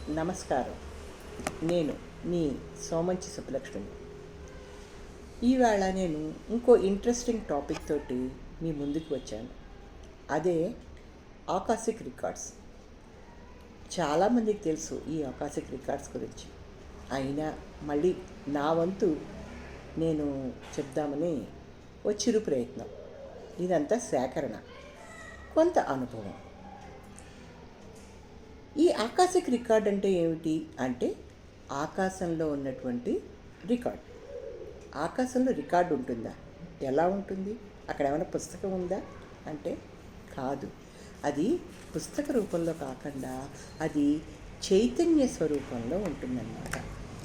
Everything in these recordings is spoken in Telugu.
నమస్కారం. నేను మీ సోమంచి సుబ్బలక్ష్మి. ఈవేళ నేను ఇంకో ఇంట్రెస్టింగ్ టాపిక్ తోటి మీ ముందుకు వచ్చాను. అదే ఆకాశిక్ రికార్డ్స్. చాలామందికి తెలుసు ఈ ఆకాశిక్ రికార్డ్స్ గురించి. అయినా మళ్ళీ నా వంతు నేను చెప్దామని ఓ చిరు ప్రయత్నం. ఇదంతా సేకరణ, కొంత అనుభవం. ఈ ఆకాశిక్ రికార్డ్ అంటే ఏమిటి అంటే, ఆకాశంలో ఉన్నటువంటి రికార్డ్. ఆకాశంలో రికార్డు ఉంటుందా? ఎలా ఉంటుంది? అక్కడ ఏమైనా పుస్తకం ఉందా అంటే కాదు. అది పుస్తక రూపంలో కాకుండా అది చైతన్య స్వరూపంలో ఉంటుందన్నమాట.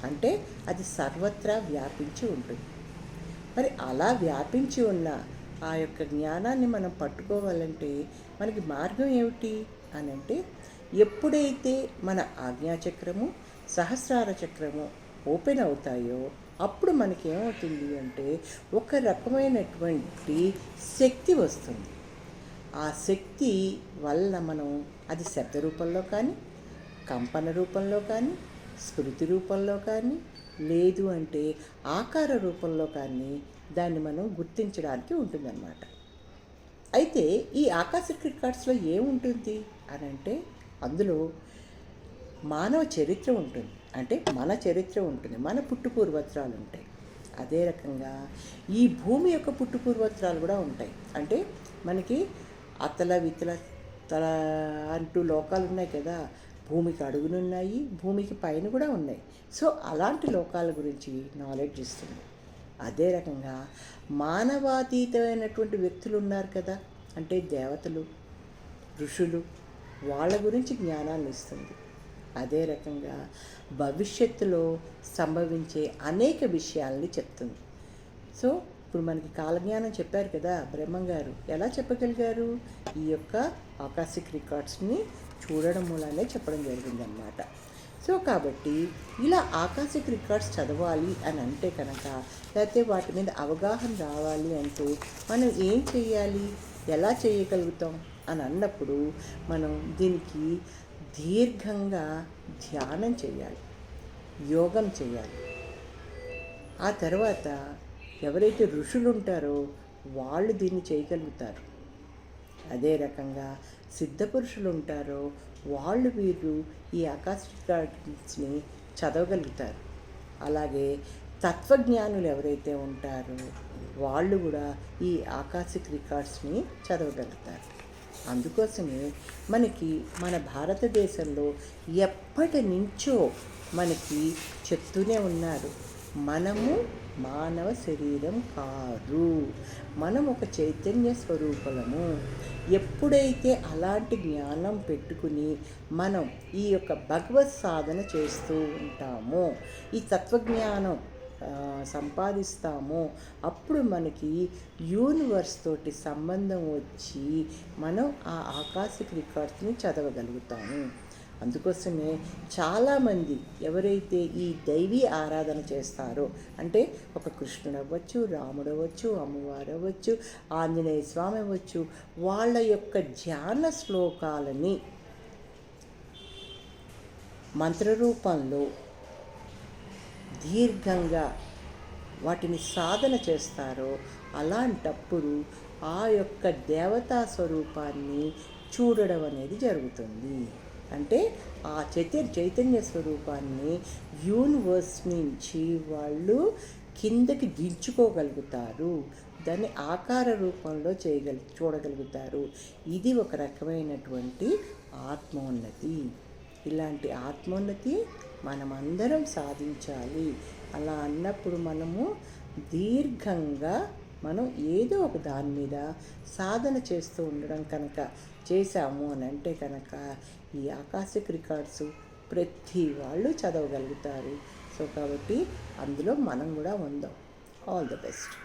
అంటే అది సర్వత్రా వ్యాపించి ఉంటుంది. మరి అలా వ్యాపించి ఉన్న ఆ యొక్క జ్ఞానాన్ని మనం పట్టుకోవాలంటే మనకి మార్గం ఏమిటి అని అంటే, ఎప్పుడైతే మన ఆజ్ఞాచక్రము, సహస్రార చక్రము ఓపెన్ అవుతాయో అప్పుడు మనకి ఏమవుతుంది అంటే ఒక రకమైనటువంటి శక్తి వస్తుంది. ఆ శక్తి వల్ల మనం అది శబ్ద రూపంలో కానీ, కంపన రూపంలో కానీ, స్మృతి రూపంలో కానీ, లేదు అంటే ఆకార రూపంలో కానీ దాన్ని మనం గుర్తించడానికి ఉంటుందన్నమాట. అయితే ఈ ఆకాశిక్ రికార్డ్స్లో ఏముంటుంది అని అంటే, అందులో మానవ చరిత్ర ఉంటుంది. అంటే మన చరిత్ర ఉంటుంది, మన పుట్టుపూర్వత్రాలు ఉంటాయి. అదే రకంగా ఈ భూమి యొక్క పుట్టుపూర్వత్రాలు కూడా ఉంటాయి. అంటే మనకి అతల వితల తల అంటూ లోకాలు ఉన్నాయి కదా. భూమికి అడుగునున్నాయి, భూమికి పైన కూడా ఉన్నాయి. సో అలాంటి లోకాల గురించి నాలెడ్జ్ ఇస్తుంది. అదే రకంగా మానవాతీతమైనటువంటి వ్యక్తులు ఉన్నారు కదా, అంటే దేవతలు, ఋషులు, వాళ్ళ గురించి జ్ఞానాన్ని ఇస్తుంది. అదే రకంగా భవిష్యత్తులో సంభవించే అనేక విషయాల్ని చెప్తుంది. సో ఇప్పుడు మనకి కాలజ్ఞానం చెప్పారు కదా బ్రహ్మంగారు. ఎలా చెప్పగలిగారు? ఈ యొక్క ఆకాశిక్ రికార్డ్స్ని చూడడం మూలానే చెప్పడం జరిగిందన్నమాట. సో కాబట్టి ఇలా ఆకాశిక్ రికార్డ్స్ చదవాలి అని అంటే కనుక, లేకపోతే వాటి మీద అవగాహన రావాలి అంటే మనం ఏం చేయాలి, ఎలా చేయగలుగుతాం అని అన్నప్పుడు మనం దీనికి దీర్ఘంగా ధ్యానం చేయాలి, యోగం చేయాలి. ఆ తర్వాత ఎవరైతే ఋషులు ఉంటారో వాళ్ళు దీన్ని చేయగలుగుతారు. అదే రకంగా సిద్ధపురుషులు ఉంటారో వీరు ఈ ఆకాశిక్ రికార్డ్స్ని చదవగలుగుతారు. అలాగే తత్వజ్ఞానులు ఎవరైతే ఉంటారో వాళ్ళు కూడా ఈ ఆకాశిక్ రికార్డ్స్ని చదవగలుగుతారు. అందుకోసమే మనకి మన భారతదేశంలో ఎప్పటి నుంచో మనకి చెప్తూనే ఉన్నారు, మనము మానవ శరీరం కాదు, మనం ఒక చైతన్య స్వరూపము. ఎప్పుడైతే అలాంటి జ్ఞానం పెట్టుకుని మనం ఈ యొక్క భగవత్ సాధన చేస్తూ ఉంటామో, ఈ తత్వజ్ఞానం సంపాదిస్తామో, అప్పుడు మనకి యూనివర్స్ తోటి సంబంధం వచ్చి మనం ఆ ఆకాశిక్ రికార్డ్స్ని చదవగలుగుతాము. అందుకోసమే చాలామంది ఎవరైతే ఈ దైవీ ఆరాధన చేస్తారో, అంటే ఒక కృష్ణుడు అవ్వచ్చు, రాముడు అవ్వచ్చు, అమ్మవారు అవ్వచ్చు, ఆంజనేయ స్వామి అవ్వచ్చు, వాళ్ళ యొక్క ధ్యాన శ్లోకాలని మంత్రరూపంలో దీర్ఘంగా వాటిని సాధన చేస్తారో, అలాంటప్పుడు ఆ యొక్క దేవతా స్వరూపాన్ని చూడడం అనేది జరుగుతుంది. అంటే ఆ చైతన్య స్వరూపాన్ని యూనివర్స్ నుంచి వాళ్ళు కిందకి దించుకోగలుగుతారు, దాన్ని ఆకార రూపంలో చూడగలుగుతారు. ఇది ఒక రకమైనటువంటి ఆత్మోన్నతి. ఇలాంటి ఆత్మోన్నతి మనమందరం సాధించాలి. అలా అన్నప్పుడు మనము దీర్ఘంగా మనం ఏదో ఒక దాని మీద సాధన చేస్తూ ఉండడం కనుక చేశాము అని అంటే కనుక ఈ ఆకాశిక్ రికార్డ్స్ ప్రతి వాళ్ళు చదవగలుగుతారు. సో కాబట్టి అందులో మనం కూడా ఉందాం. All the best.